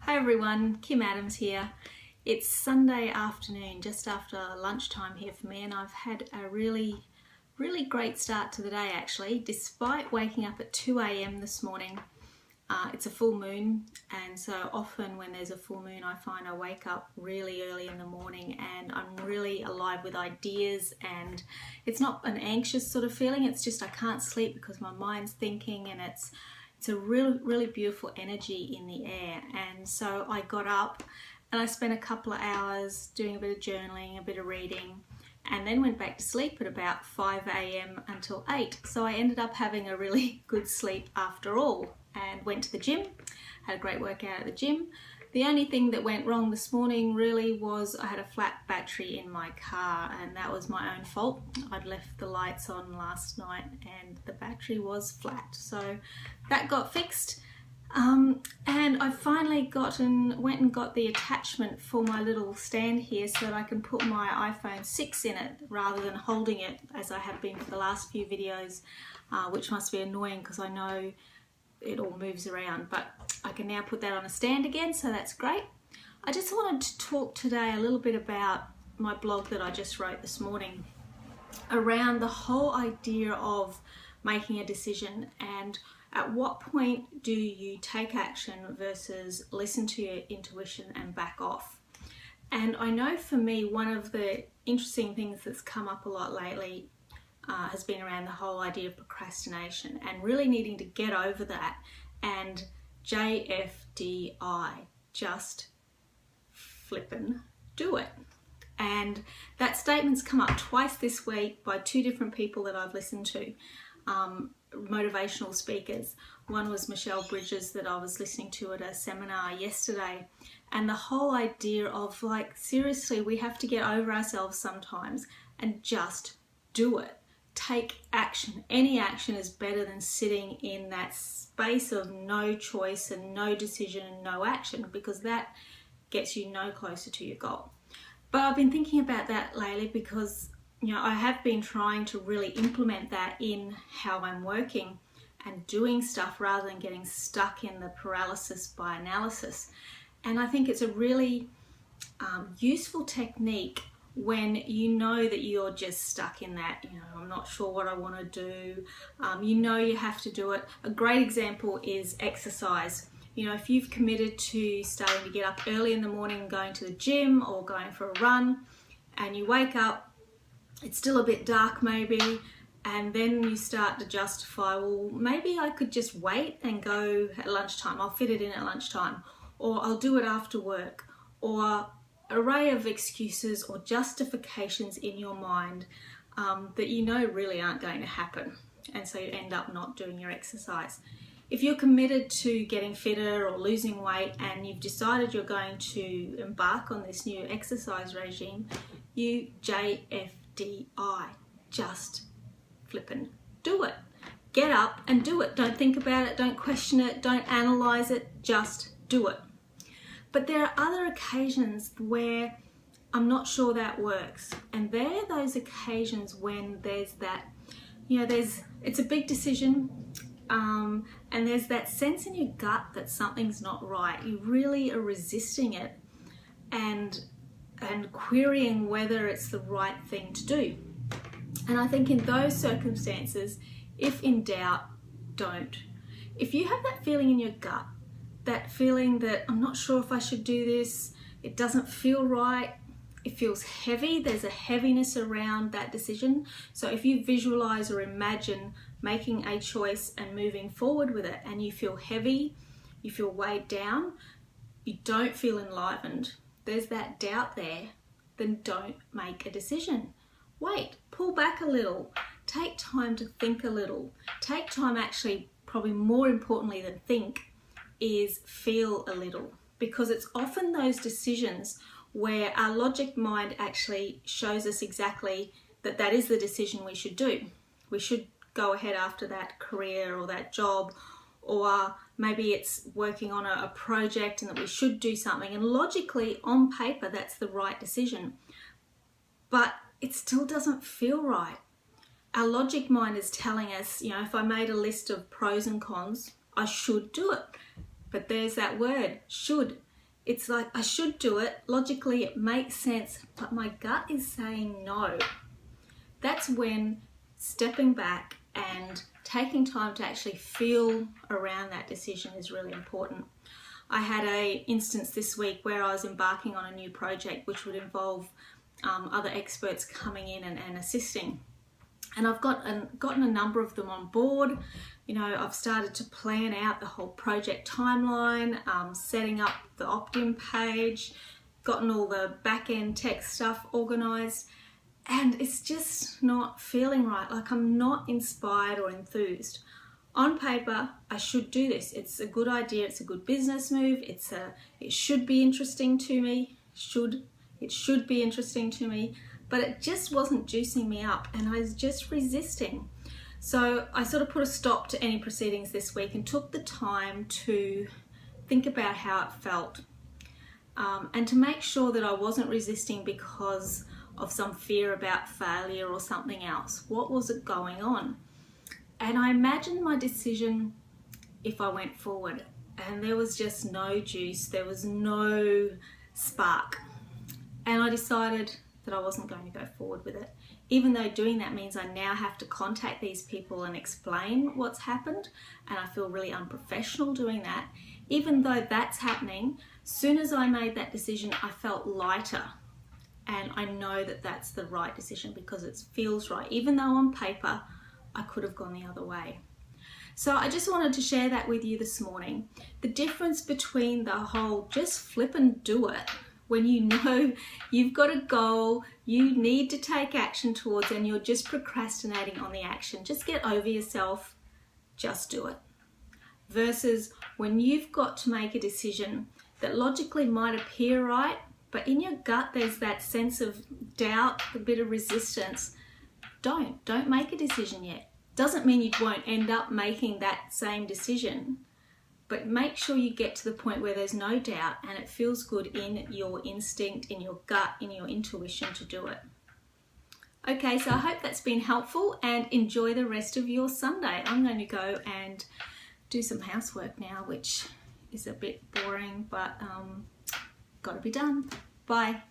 Hi everyone, Kim Adams here. It's Sunday afternoon, just after lunchtime here for me, and I've had a really great start to the day actually, despite waking up at 2 a.m. this morning. It's a full moon, and so often when there's a full moon I find I wake up really early in the morning and I'm really alive with ideas, and it's not an anxious sort of feeling, it's just I can't sleep because my mind's thinking, and it's a really beautiful energy in the air. And so I got up and I spent a couple of hours doing a bit of journaling, a bit of reading, and then went back to sleep at about 5 a.m. until 8. So I ended up having a really good sleep after all, and went to the gym, had a great workout at the gym. The only thing that went wrong this morning really was I had a flat battery in my car, and that was my own fault. I'd left the lights on last night and the battery was flat, so that got fixed. And I finally went and got the attachment for my little stand here so that I can put my iPhone 6 in it rather than holding it as I have been for the last few videos, which must be annoying because I know it all moves around, but I can now put that on a stand again, so that's great. I just wanted to talk today a little bit about my blog that I just wrote this morning around the whole idea of making a decision, and at what point do you take action versus listen to your intuition and back off. And I know for me, one of the interesting things that's come up a lot lately has been around the whole idea of procrastination and really needing to get over that, and JFDI, just flippin' do it. And that statement's come up twice this week by two different people that I've listened to, motivational speakers. One was Michelle Bridges that I was listening to at a seminar yesterday, and the whole idea of, like, seriously, we have to get over ourselves sometimes and just do it. Take action. Any action is better than sitting in that space of no choice and no decision and no action, because that gets you no closer to your goal. But I've been thinking about that lately because, you know, I have been trying to really implement that in how I'm working and doing stuff rather than getting stuck in the paralysis by analysis. And I think it's a really useful technique when you know that you're just stuck in that, you know, I'm not sure what I want to do, you know you have to do it. A great example is exercise. You know, if you've committed to starting to get up early in the morning and going to the gym or going for a run, and you wake up, it's still a bit dark maybe, and then you start to justify, well, maybe I could just wait and go at lunchtime, I'll fit it in at lunchtime, or I'll do it after work, or array of excuses or justifications in your mind that you know really aren't going to happen, and so you end up not doing your exercise. If you're committed to getting fitter or losing weight and you've decided you're going to embark on this new exercise regime, you JFDI, just flippin' do it. Get up and do it. Don't think about it, don't question it, don't analyze it, just do it. But there are other occasions where I'm not sure that works, and they're those occasions when there's that, you know, it's a big decision, and there's that sense in your gut that something's not right. You really are resisting it and querying whether it's the right thing to do. And I think in those circumstances, if in doubt, don't. If you have that feeling in your gut, that feeling that I'm not sure if I should do this, it doesn't feel right, it feels heavy, there's a heaviness around that decision. So if you visualize or imagine making a choice and moving forward with it, and you feel heavy, you feel weighed down, you don't feel enlivened, there's that doubt there, then don't make a decision. Wait, pull back a little, take time to think a little, take time, actually, probably more importantly than think, is feel a little, because it's often those decisions where our logic mind actually shows us exactly that that is the decision we should do. We should go ahead after that career or that job, or maybe it's working on a project and that we should do something, and logically on paper that's the right decision, but it still doesn't feel right. Our logic mind is telling us, you know, if I made a list of pros and cons, I should do it. But there's that word, should. it's like I should do it. Logically, it makes sense, but my gut is saying no. That's when stepping back and taking time to actually feel around that decision is really important. I had an instance this week where I was embarking on a new project which would involve other experts coming in and assisting. And I've gotten a number of them on board. You know, I've started to plan out the whole project timeline, setting up the opt-in page, gotten all the back-end tech stuff organised, and it's just not feeling right. Like I'm not inspired or enthused. On paper, I should do this. It's a good idea. It's a good business move. It should be interesting to me. It should be interesting to me, but it just wasn't juicing me up, and I was just resisting. So I sort of put a stop to any proceedings this week and took the time to think about how it felt, and to make sure that I wasn't resisting because of some fear about failure or something else. What was it going on? And I imagined my decision if I went forward, and there was just no juice, there was no spark. And I decided that I wasn't going to go forward with it. Even though doing that means I now have to contact these people and explain what's happened, and I feel really unprofessional doing that. Even though that's happening, soon as I made that decision, I felt lighter. And I know that that's the right decision because it feels right. Even though on paper, I could have gone the other way. So I just wanted to share that with you this morning. The difference between the whole just flip and do it, when you know you've got a goal, you need to take action towards, and you're just procrastinating on the action. Just get over yourself, just do it. Versus when you've got to make a decision that logically might appear right, but in your gut there's that sense of doubt, a bit of resistance. Don't make a decision yet. Doesn't mean you won't end up making that same decision, but make sure you get to the point where there's no doubt and it feels good in your instinct, in your gut, in your intuition to do it. Okay, so I hope that's been helpful, and enjoy the rest of your Sunday. I'm going to go and do some housework now, which is a bit boring, but got to be done. Bye.